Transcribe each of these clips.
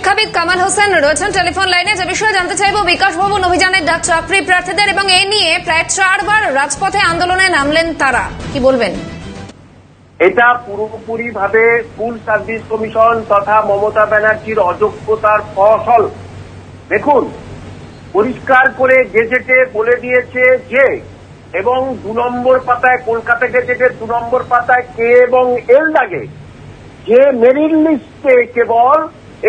শিক্ষাবিদ কামাল হোসেন রয়েছেন টেলিফোন লাইনে। যে বিষয়ে জানতে চাইব, বিকাশ ভবন অভিযানের ডাক চাকরি প্রার্থীদের এবং এই নিয়ে প্রায় 4 বার রাজপথে আন্দোলনে নামলেন তারা, কি বলবেন? এটা পুরোপুরি ভাবে স্কুল সার্ভিস কমিশন তথা মমতা ব্যানার্জির অযোগ্যতার ফসল। দেখুন, পরিষ্কার করে গেজেটে বলে দিয়েছে যে, এবং 2 নম্বর পাতায় কলকাতা গেজেটের 2 নম্বর পাতায় কে এবং এল দাগে যে মেরিট লিস্টে কেবল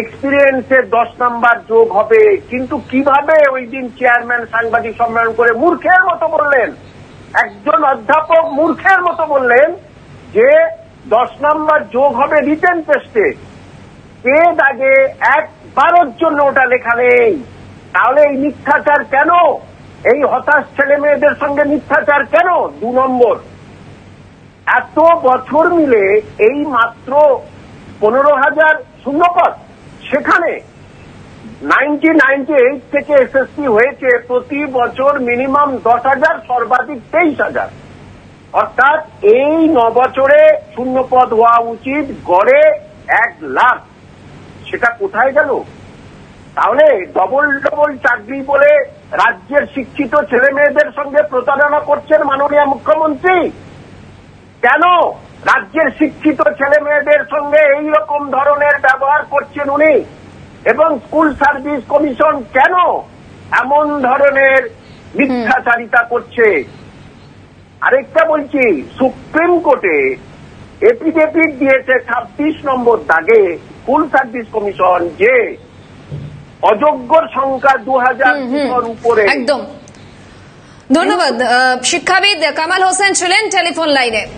এক্সপিরিয়েন্সের 10 নাম্বার যোগ হবে। কিন্তু কিভাবে ওই দিন চেয়ারম্যান সাংবাদিক সম্মেলন করে মূর্খের মতো বললেন, একজন অধ্যাপক মূর্খের মতো বললেন যে 10 নাম্বার যোগ হবে রিটেন টেস্টে। কে দাগে একবারের জন্য ওটা লেখা নেই। তাহলে এই মিথ্যাচার কেন? এই হতাশ ছেলে মেয়েদের সঙ্গে মিথ্যাচার কেন? 2 নম্বর, এত বছর মিলে এই মাত্র 15,000 শূন্যপদ, সেখানে 1998 থেকে এসএসসি হয়েছে প্রতি বছর মিনিমাম 10,000, সর্বাধিক 23,000। অর্থাৎ এই 9 বছরে শূন্যপদ হওয়া উচিত গড়ে 1 লাখ। সেটা কোথায় গেল? তাহলে ডবল চাকরি বলে রাজ্যের শিক্ষিত ছেলে মেয়েদের সঙ্গে প্রতারণা করছেন মাননীয় মুখ্যমন্ত্রী। কেন রাজ্যের শিক্ষিত ছেলে মেয়েদের সঙ্গে এই রকম ধরনের ব্যবহার করছেন উনি? এবং স্কুল সার্ভিস কমিশন কেন এমন ধরনের মিথ্যাচারিতা করছে? আরেকটা বলছি, সুপ্রিম কোর্টে এফিডেভিট দিয়েছে 26 নম্বর দাগে স্কুল সার্ভিস কমিশন যে অযোগ্যর সংখ্যা 2000 উপরে। একদম ধন্যবাদ। শিক্ষাবিদ কামাল হোসেন ছিলেন টেলিফোন লাইনে।